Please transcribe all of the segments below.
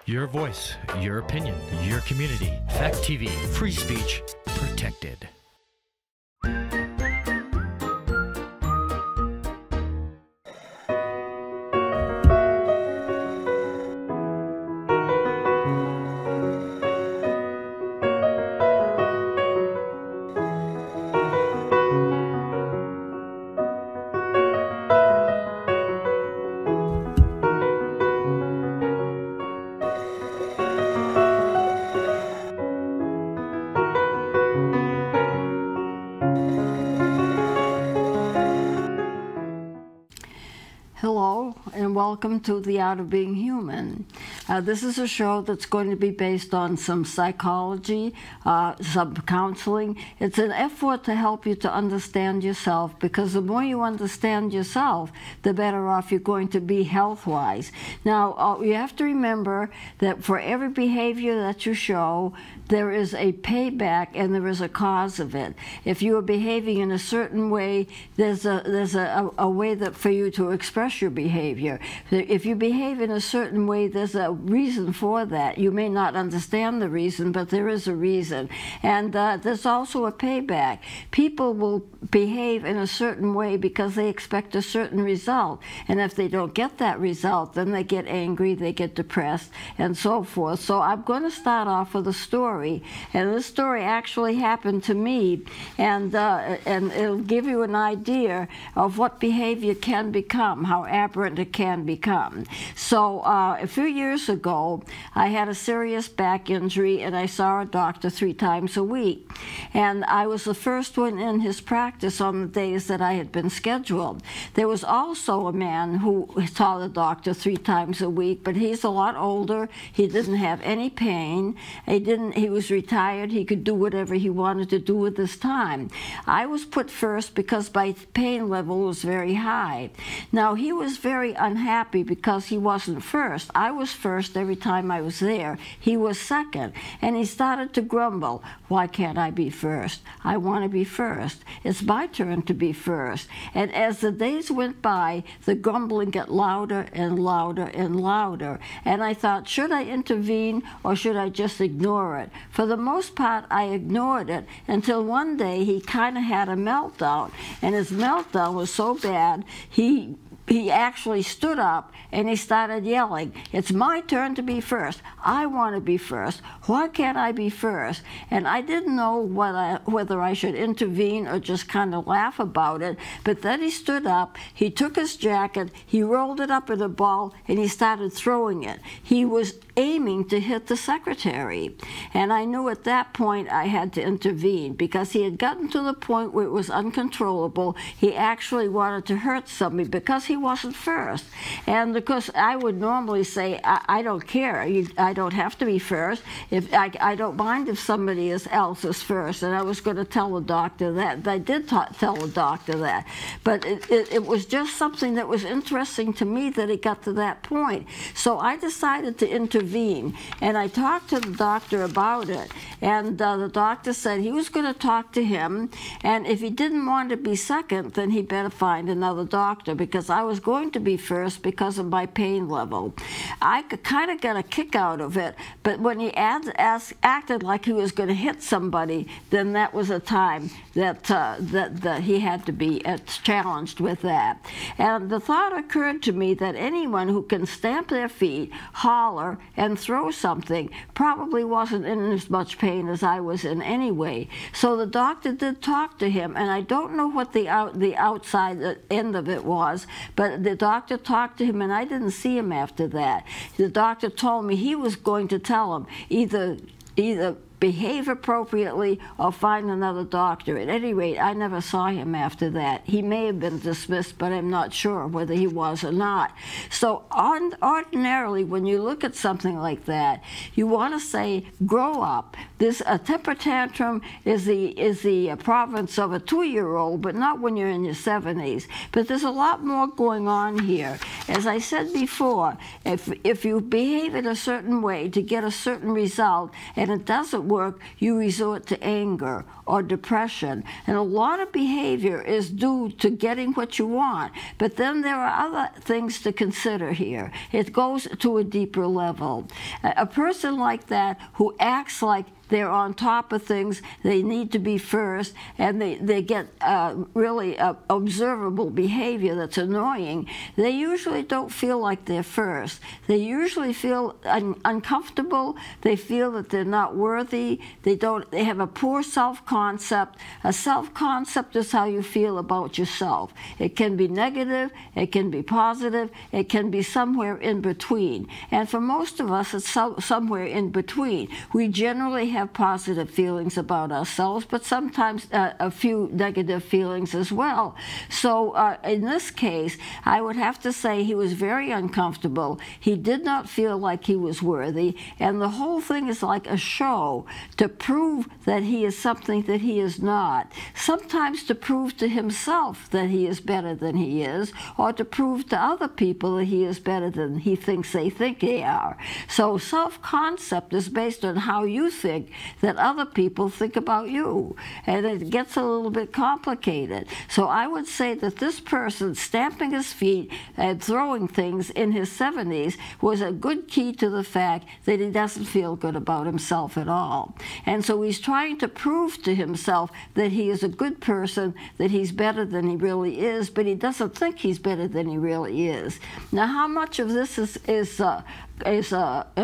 Your voice, your opinion, your community. Fact TV, free speech protected. Hello, and welcome to The Art of Being Human. This is a show that's going to be based on some psychology, some counseling. It's an effort to help you to understand yourself, because the more you understand yourself, the better off you're going to be health-wise. Now, you have to remember that for every behavior that you show, there is a payback and there is a cause of it. If you are behaving in a certain way, there's a way that for you to express your behavior. If you behave in a certain way, there's a reason for that. You may not understand the reason, but there is a reason. And there's also a payback. People will behave in a certain way because they expect a certain result. And if they don't get that result, then they get angry, they get depressed, and so forth. So I'm going to start off with a story. And this story actually happened to me, and it'll give you an idea of what behavior can become, how aberrant it can become. So a few years ago, I had a serious back injury, and I saw a doctor 3 times a week. And I was the first one in his practice on the days that I had been scheduled. There was also a man who saw the doctor 3 times a week, but he's a lot older. He didn't have any pain. He was retired. He could do whatever he wanted to do with his time. I was put first because my pain level was very high. Now, he was very unhappy because he wasn't first. I was first every time I was there. He was second. And he started to grumble. Why can't I be first? I want to be first. It's my turn to be first. And as the days went by, the grumbling got louder and louder and louder. And I thought, should I intervene or should I just ignore it? For the most part, I ignored it until one day he kind of had a meltdown. And his meltdown was so bad, he actually stood up and he started yelling, "It's my turn to be first. I want to be first. Why can't I be first?" And I didn't know whether I should intervene or just kind of laugh about it. But then he stood up, he took his jacket, he rolled it up in a ball, and he started throwing it. He was aiming to hit the secretary. And I knew at that point I had to intervene, because he had gotten to the point where it was uncontrollable. He actually wanted to hurt somebody because he wasn't first. And because I would normally say, I don't care. I don't have to be first. If I don't mind if somebody else is first. And I was going to tell the doctor that. I did tell the doctor that. But it was just something that was interesting to me that it got to that point. So I decided to intervene. And I talked to the doctor about it. And the doctor said he was going to talk to him. And if he didn't want to be second, then he better find another doctor, because I was going to be first because of my pain level. I kind of got a kick out of it, but when he acted like he was going to hit somebody, then that was a time that he had to be challenged with that. And the thought occurred to me that anyone who can stamp their feet, holler, and throw something probably wasn't in as much pain as I was in anyway. So the doctor did talk to him, and I don't know what the outside end of it was, but the doctor talked to him, and I didn't see him after that. The doctor told me he was going to tell him either behave appropriately or find another doctor. At any rate, I never saw him after that. He may have been dismissed, but I'm not sure whether he was or not. So ordinarily, when you look at something like that, you want to say, grow up. A temper tantrum is the province of a 2-year-old, but not when you're in your 70s. But there's a lot more going on here. As I said before, if you behave in a certain way to get a certain result and it doesn't work, you resort to anger or depression. And a lot of behavior is due to getting what you want. But then there are other things to consider here. It goes to a deeper level. A person like that who acts like they're on top of things, they need to be first, and they get really observable behavior that's annoying, they usually don't feel like they're first. They usually feel uncomfortable, they feel that they're not worthy, they have a poor self-concept. A self-concept is how you feel about yourself. It can be negative, it can be positive, it can be somewhere in between. And for most of us, it's somewhere in between. We generally have positive feelings about ourselves, but sometimes a few negative feelings as well. So in this case, I would have to say he was very uncomfortable. He did not feel like he was worthy, and the whole thing is like a show to prove that he is something that he is not. Sometimes to prove to himself that he is better than he is, or to prove to other people that he is better than he thinks they think they are. So self-concept is based on how you think that other people think about you, and it gets a little bit complicated. So I would say that this person stamping his feet and throwing things in his 70s was a good key to the fact that he doesn't feel good about himself at all. And so he's trying to prove to himself that he is a good person, that he's better than he really is, but he doesn't think he's better than he really is. Now, how much of this is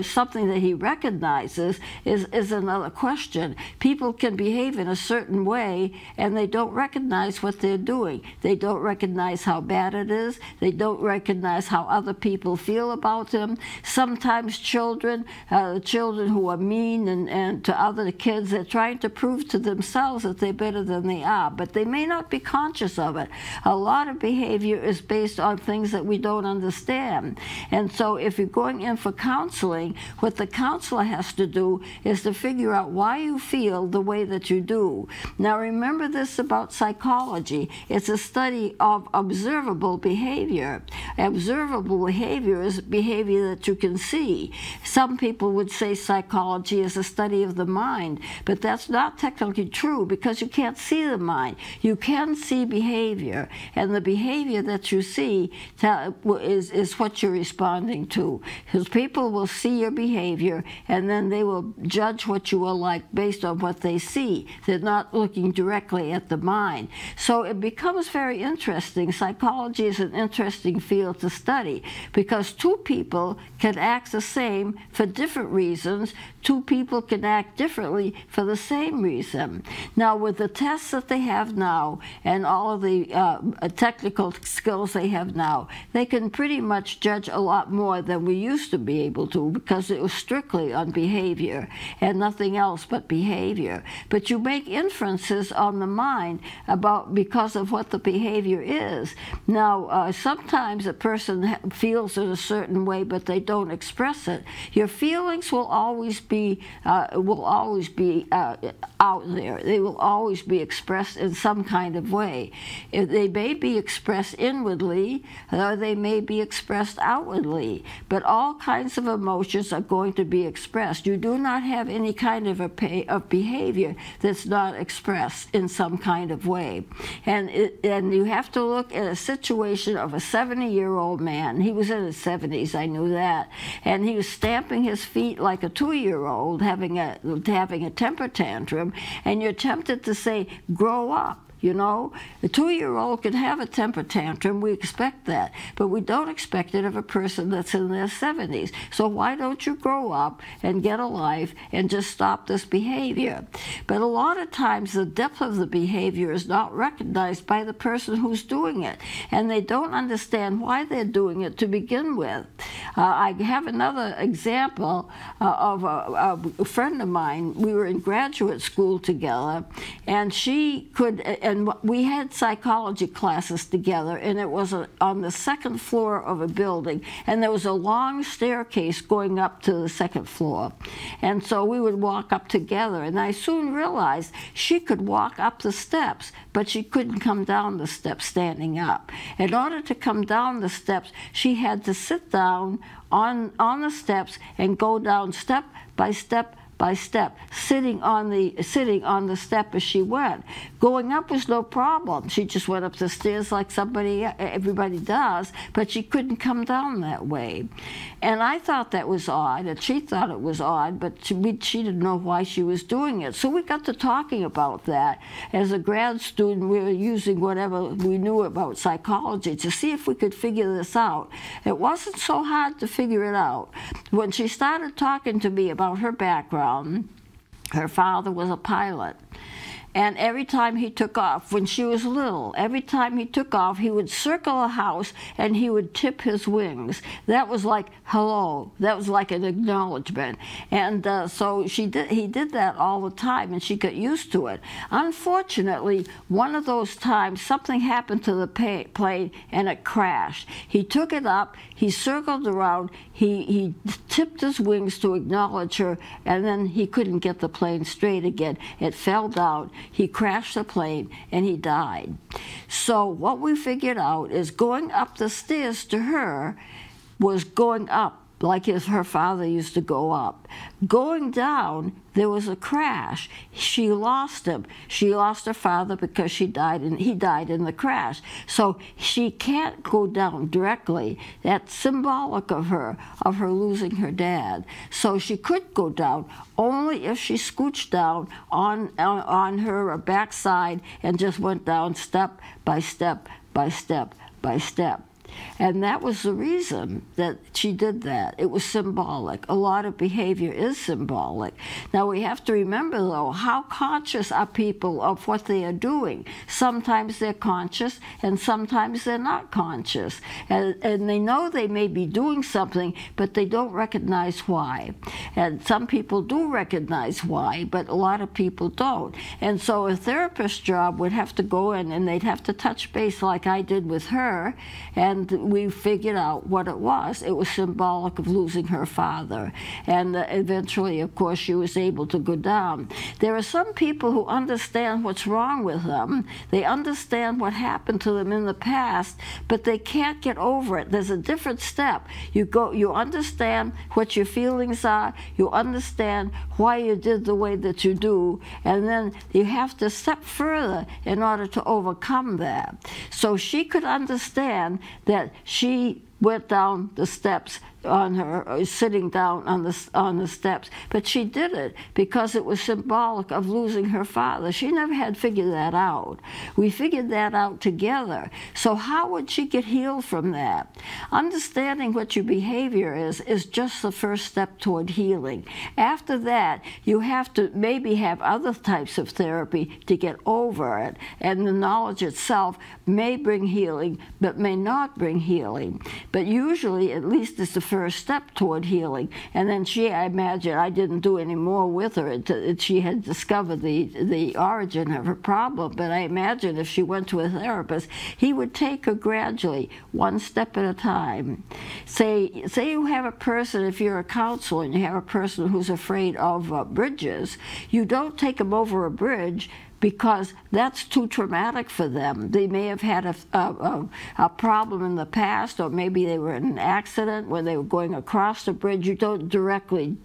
something that he recognizes is another question. People can behave in a certain way and they don't recognize what they're doing. They don't recognize how bad it is. They don't recognize how other people feel about them. Sometimes children who are mean and to other kids, they're trying to prove to themselves that they're better than they are, but they may not be conscious of it. A lot of behavior is based on things that we don't understand. And so if you're going in for counseling, what the counselor has to do is to figure out why you feel the way that you do. Now remember this about psychology. It's a study of observable behavior. Observable behavior is behavior that you can see. Some people would say psychology is a study of the mind, but that's not technically true because you can't see the mind. You can see behavior, and the behavior that you see is what you're responding to. Because people will see your behavior and then they will judge what you are like based on what they see. They're not looking directly at the mind. So it becomes very interesting. Psychology is an interesting field to study because two people can act the same for different reasons. Two people can act differently for the same reason. Now with the tests that they have now and all of the technical skills they have now, they can pretty much judge a lot more than we used to be able to because it was strictly on behavior and nothing else but behavior. But you make inferences on the mind because of what the behavior is. Now sometimes a person feels in a certain way but they don't express it. Your feelings will always be out there. They will always be expressed in some kind of way. They may be expressed inwardly or they may be expressed outwardly, but all kinds of emotions are going to be expressed. You do not have any kind of behavior that's not expressed in some kind of way. And you have to look at a situation of a 70-year-old man. He was in his 70s, I knew that. And he was stamping his feet like a 2-year-old having a temper tantrum, and you're tempted to say, grow up. You know, a 2-year-old can have a temper tantrum. We expect that. But we don't expect it of a person that's in their 70s. So why don't you grow up and get a life and just stop this behavior? But a lot of times the depth of the behavior is not recognized by the person who's doing it. And they don't understand why they're doing it to begin with. I have another example of a friend of mine. We were in graduate school together, and she could... And we had psychology classes together, and it was on the second floor of a building, and there was a long staircase going up to the second floor. And so we would walk up together, and I soon realized she could walk up the steps, but she couldn't come down the steps standing up. In order to come down the steps, she had to sit down on the steps and go down step by step by step, sitting on the step as she went. Going up was no problem. She just went up the stairs like everybody does, but she couldn't come down that way. And I thought that was odd, and she thought it was odd, but she didn't know why she was doing it. So we got to talking about that. As a grad student, we were using whatever we knew about psychology to see if we could figure this out. It wasn't so hard to figure it out. When she started talking to me about her background, her father was a pilot. And every time he took off, when she was little, every time he took off, he would circle a house and he would tip his wings. That was like, hello. That was like an acknowledgement. And so he did that all the time, and she got used to it. Unfortunately, one of those times, something happened to the plane and it crashed. He took it up, he circled around, he tipped his wings to acknowledge her, and then he couldn't get the plane straight again. It fell down. He crashed the plane and he died. So what we figured out is going up the stairs to her was going up like her father used to go up. Going down, there was a crash. She lost him. She lost her father because he died in the crash. So she can't go down directly. That's symbolic of her losing her dad. So she could go down only if she scooched down on her backside and just went down step by step by step by step. And that was the reason that she did that. It was symbolic. A lot of behavior is symbolic. Now we have to remember, though, how conscious are people of what they are doing. Sometimes they're conscious and sometimes they're not conscious. And they know they may be doing something, but they don't recognize why. And some people do recognize why, but a lot of people don't. And so a therapist's job would have to go in and they'd have to touch base like I did with her, and we figured out what it was. It was symbolic of losing her father. And eventually, of course, she was able to go down. There are some people who understand what's wrong with them. They understand what happened to them in the past, but they can't get over it. There's a different step. You understand what your feelings are. You understand why you did the way that you do. And then you have to step further in order to overcome that. So she could understand that she went down the steps on her, sitting down on the steps, but she did it because it was symbolic of losing her father. She never had figured that out. We figured that out together. So how would she get healed from that? Understanding what your behavior is just the first step toward healing. After that, you have to maybe have other types of therapy to get over it, and the knowledge itself may bring healing, but may not bring healing. But usually, at least, it's the first step toward healing. And then I imagine, I didn't do any more with her until she had discovered the origin of her problem, but I imagine if she went to a therapist, he would take her gradually, one step at a time. Say you have a person, if you're a counselor and you have a person who's afraid of bridges, you don't take them over a bridge, because that's too traumatic for them. They may have had a problem in the past, or maybe they were in an accident when they were going across the bridge. You don't directly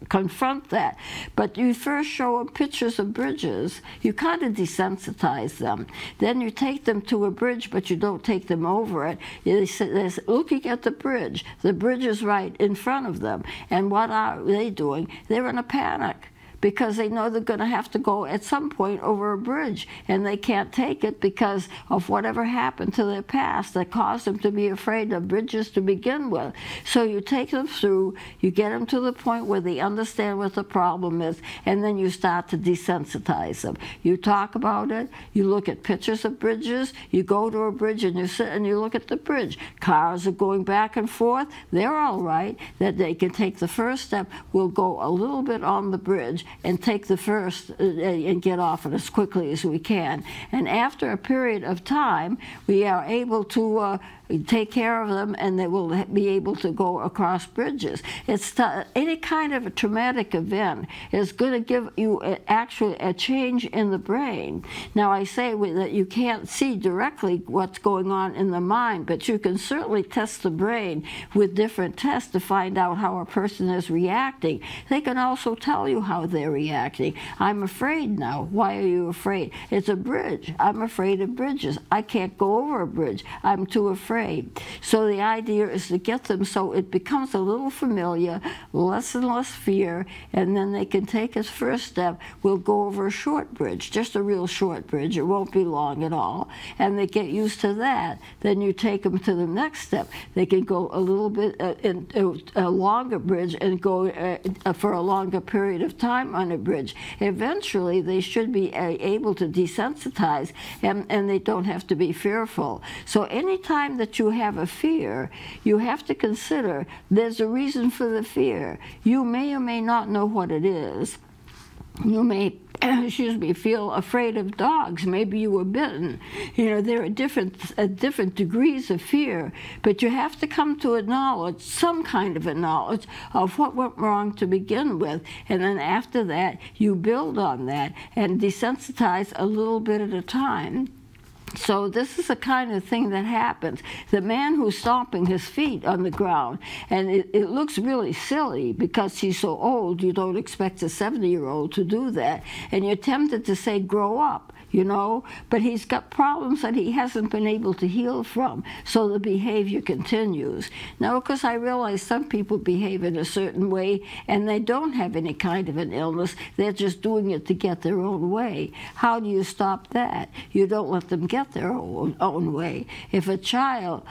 confront that, but you first show them pictures of bridges. You kind of desensitize them. Then you take them to a bridge, but you don't take them over it. They're looking at the bridge. The bridge is right in front of them. And what are they doing? They're in a panic, because they know they're going to have to go at some point over a bridge, and they can't take it because of whatever happened to their past that caused them to be afraid of bridges to begin with. So you take them through, you get them to the point where they understand what the problem is, and then you start to desensitize them. You talk about it, you look at pictures of bridges, you go to a bridge and you sit and you look at the bridge. Cars are going back and forth, they're all right, that they can take the first step. We'll go a little bit on the bridge and take the first and get off it as quickly as we can. And after a period of time, we are able to take care of them, and they will be able to go across bridges. Any kind of a traumatic event is going to give you actually a change in the brain. Now, I say that you can't see directly what's going on in the mind, but you can certainly test the brain with different tests to find out how a person is reacting. They can also tell you how they're reacting. I'm afraid now. Why are you afraid? It's a bridge. I'm afraid of bridges. I can't go over a bridge. I'm too afraid. So the idea is to get them so it becomes a little familiar, less and less fear, and then they can take his first step. We'll go over a short bridge, just a real short bridge. It won't be long at all. And they get used to that. Then you take them to the next step. They can go a little bit in a longer bridge and go for a longer period of time on a bridge. Eventually, they should be able to desensitize, and they don't have to be fearful. So anytime that you have a fear, you have to consider there's a reason for the fear. You may or may not know what it is. You may, excuse me, feel afraid of dogs. Maybe you were bitten. You know, there are different degrees of fear, but you have to come to a knowledge, some kind of a knowledge of what went wrong to begin with, and then after that, you build on that and desensitize a little bit at a time. So this is the kind of thing that happens. The man who's stomping his feet on the ground, and it looks really silly because he's so old, you don't expect a 70-year-old to do that, and you're tempted to say, grow up. You know, but he's got problems that he hasn't been able to heal from, so the behavior continues. Now, of course, I realize some people behave in a certain way, and they don't have any kind of an illness. They're just doing it to get their own way. How do you stop that? You don't let them get their own way. If a child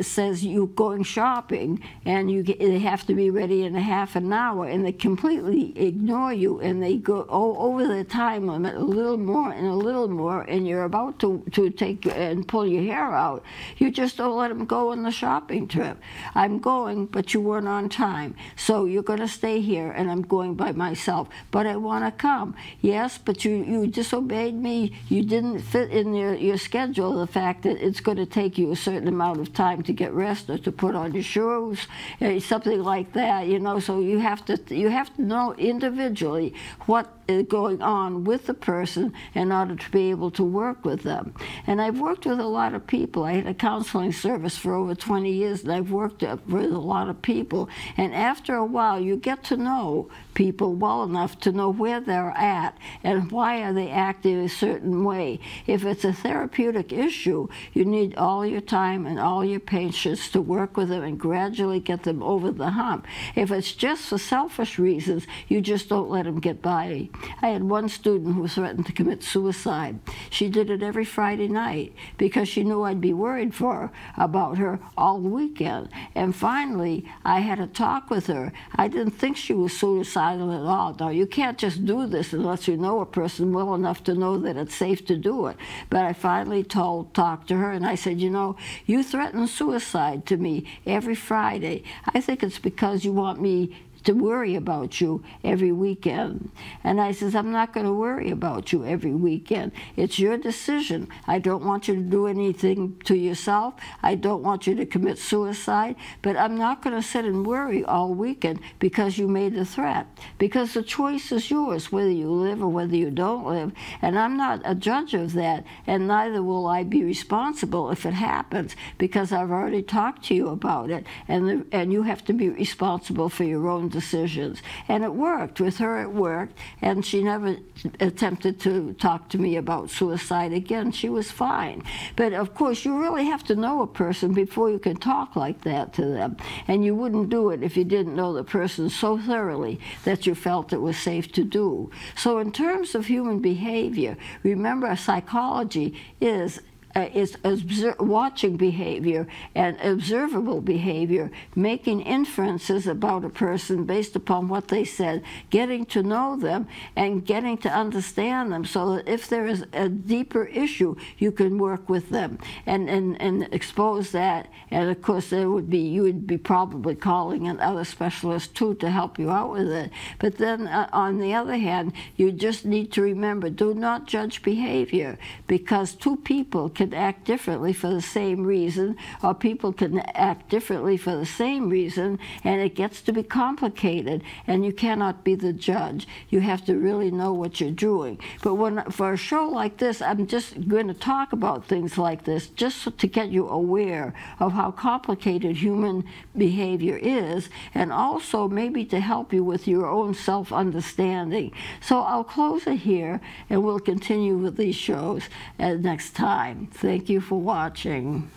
says you're going shopping, and they have to be ready in a half an hour, and they completely ignore you, and they go over the time limit a little more and a little more, and you're about to take and pull your hair out, you just don't let them go on the shopping trip. I'm going, but you weren't on time, so you're going to stay here, and I'm going by myself, but I want to come. Yes, but you disobeyed me. You didn't fit in your schedule the fact that it's going to take you a certain amount of time to get rest or to put on your shoes, something like that, you know. So you have to know individually what is going on with the person in order to be able to work with them. And I've worked with a lot of people. I had a counseling service for over 20 years, and I've worked with a lot of people. And after a while, you get to know people well enough to know where they're at and why are they acting a certain way. If it's a therapeutic issue, you need all your time and all your patience to work with them and gradually get them over the hump. If it's just for selfish reasons, you just don't let them get by. I had one student who threatened to commit suicide. She did it every Friday night because she knew I'd be worried about her all weekend. And finally, I had a talk with her. I didn't think she was suicidal at all. Now, you can't just do this unless you know a person well enough to know that it's safe to do it. But I finally talked to her, and I said, you know, you threaten suicide to me every Friday. I think it's because you want me to worry about you every weekend. And I says, I'm not going to worry about you every weekend. It's your decision. I don't want you to do anything to yourself. I don't want you to commit suicide, but I'm not going to sit and worry all weekend because you made a threat. Because the choice is yours, whether you live or whether you don't live. And I'm not a judge of that, and neither will I be responsible if it happens, because I've already talked to you about it, and you have to be responsible for your own decisions. And it worked. With her, it worked, and she never attempted to talk to me about suicide again. She was fine. But of course, you really have to know a person before you can talk like that to them. And you wouldn't do it if you didn't know the person so thoroughly that you felt it was safe to do. So in terms of human behavior, remember, psychology is watching behavior and observable behavior, making inferences about a person based upon what they said, getting to know them and getting to understand them, so that if there is a deeper issue, you can work with them and expose that. And of course, you would be probably calling in other specialists too to help you out with it. But then on the other hand, you just need to remember, do not judge behavior, because two people can can act differently for the same reason, or people can act differently for the same reason, and it gets to be complicated, and you cannot be the judge. You have to really know what you're doing. But for a show like this, I'm just going to talk about things like this just to get you aware of how complicated human behavior is, and also maybe to help you with your own self-understanding. So I'll close it here, and we'll continue with these shows next time. Thank you for watching.